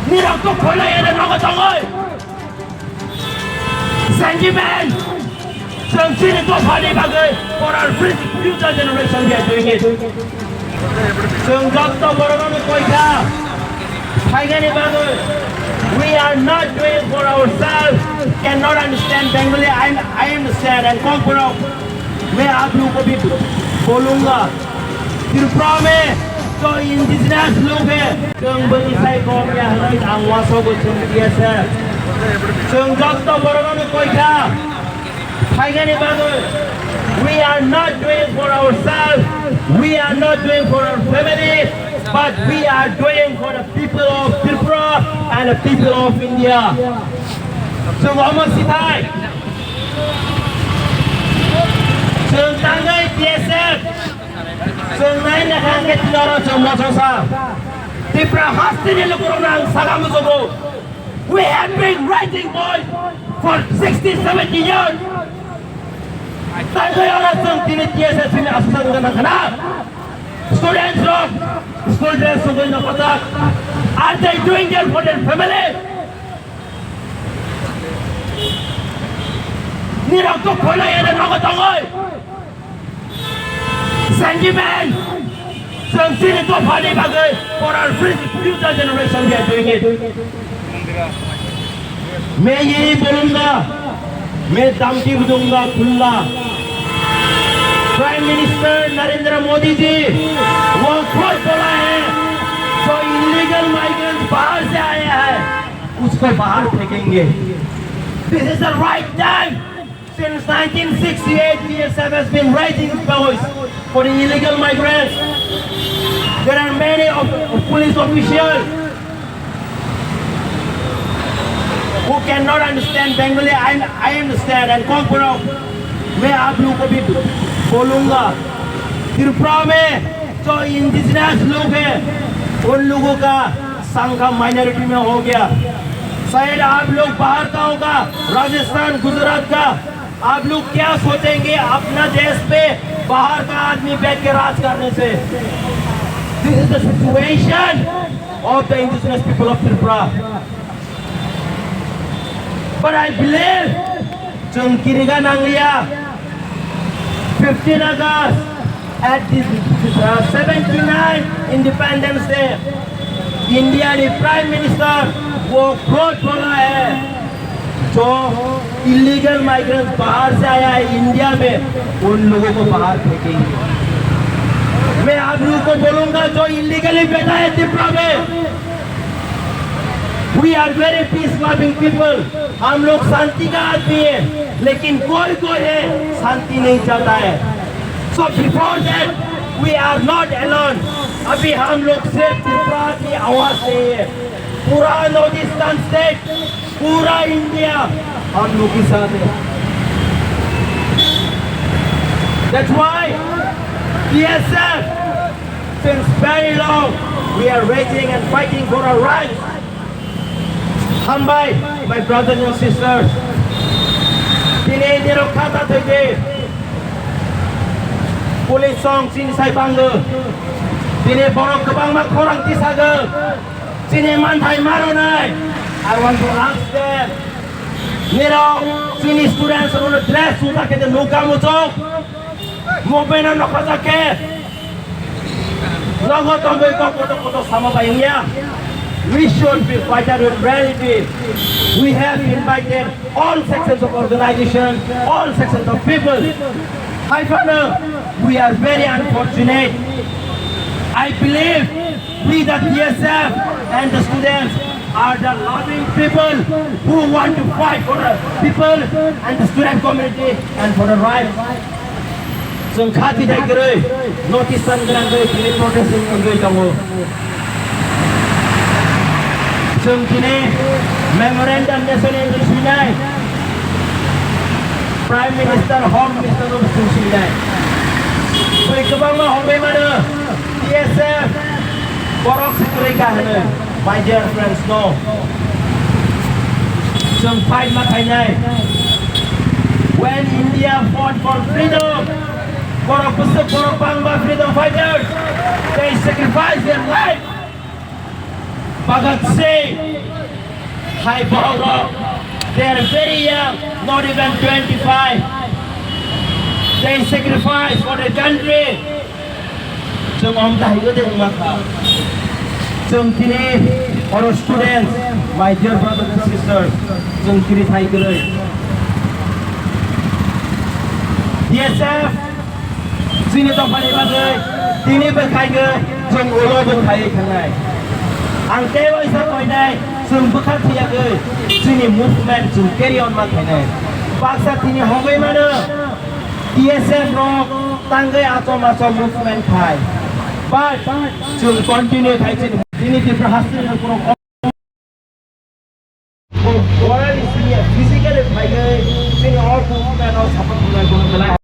Nirangkok bola yang ada nama tangan. Sentiment. Sentiment itu hari bagai for our future generation we are doing it. Sengkak to borongan koita. Haigani bagai. We are not doing for ourselves. Cannot understand Bengali. I understand and Kongpura. मैं आप लोगों को भी बोलूँगा त्रिपुरा में जो indigenous लोग हैं जोंबनी साइड कौम या हमारे आवासों को चुनकिया से जोंजक तो बरोबर में कोई था फाइनल ने बात we are not doing for ourselves we are not doing for our family but we are doing for the people of Tripura and the people of India so Muhammad Sitai Tangai TSF Sungai nakang ketinoro chomochosa Tripura hastini lukurunang sagamusogo We have been writing boys for 60-70 years Tangai orasung tini TSF sini asusan ganang-kana Students of school dress sugoi na patak Are they doing it for their family? Nirangkok bola yang ada nama tangai Sentiment. Sentiment itu hari bagai for our future generation we are doing it. मैं यही बोलूँगा, मैं धमकी दूँगा खुला। Prime minister Narendra Modi ji वो खुद बोला है, जो इलीगल माइग्रेंट्स बाहर से आए हैं, उसको बाहर फेंकेंगे। This is the right time. Since 1968, BSF has been raising voice for the illegal migrants. There are many police officials who cannot understand Bengali. I understand and Kongpura. मैं आप लोगों को भी बोलूँगा त्रिपुरा में जो इंडिजिनस लोग हैं उन लोगों का संख्या माइनॉरिटी में हो गया शायद आप लोग बाहर का होगा राजस्थान गुजरात का आप लोग क्या सोचेंगे अपना देश पे बाहर का आदमी बैठ के राज करने से This is the situation of the indigenous people of Tripura But I believe Chungkiriga Nanglia 15 August at this 79 Independence Day India the Prime Minister वो खुद बोला है जो इलीगल माइग्रेंट्स बाहर से आया है इंडिया में उन लोगों को बाहर फेंकेंगे मैं आप लोगों को बोलूँगा जो इलीगली बैठा है त्रिपुरा में We are very peace loving people हम लोग शांति का आदमी है लेकिन कोई है शांति नहीं चाहता है So before that we are not alone अभी हम लोग सिर्फ त्रिपुरा की आवाज नहीं है पूरा नॉर्थ ईस्टर्न स्टेट पूरा इंडिया हम लोग के साथ है That's why BSF since very long we are raising and fighting for our rights Hambai, my brothers and sisters Tine nirokata theke Police song sinisai bangga Tine borok kebang mak korang tisaga Sini mantai marunai. I want to ask them. Niro, sini students are gonna dress sudah kita nuka mucok. Mobena nakata ke. Logo tombe ko koto sama bayangnya. We should be fighter with reality. We have invited all sections of organization, all sections of people. However, we are very unfortunate. I believe we the BSF and the students are the loving people who want to fight for the people and the student community and for the rights. So, khati dai kare, notice san gran kare, kini protesting kare kamu. So, kini memorandum national Sinai, Prime Minister, Home Minister of Sinai. So, ikabang ma home mana, BSF. Borok setrika hana, my dear friends, no. Some fight makanai. When India fought for freedom, borok bangba freedom fighters, they sacrificed their life. Bhagat Singh, Thai Bahrain. They are very young, not even 25. They sacrifice for the country. Chúng ông thầy có tiếng mà khảo. Chúng kini, our students, my dear brothers and sisters, chúng kini thầy cái lời. DSF, sini tông phải bắt người, tini bên khai người, chúng ulo bên khai khang này. Ang tewa isa ko này, chúng bước khắc thiệt người, sini movement chúng carry on mà khai này. Paksa tini hongay mà nữa. DSF ro tanggai atom movement khai. But chúng continue khai sini. Ini diberhasil dengan kurang orang di sini physically bagai sini orang movement orang support mulai guna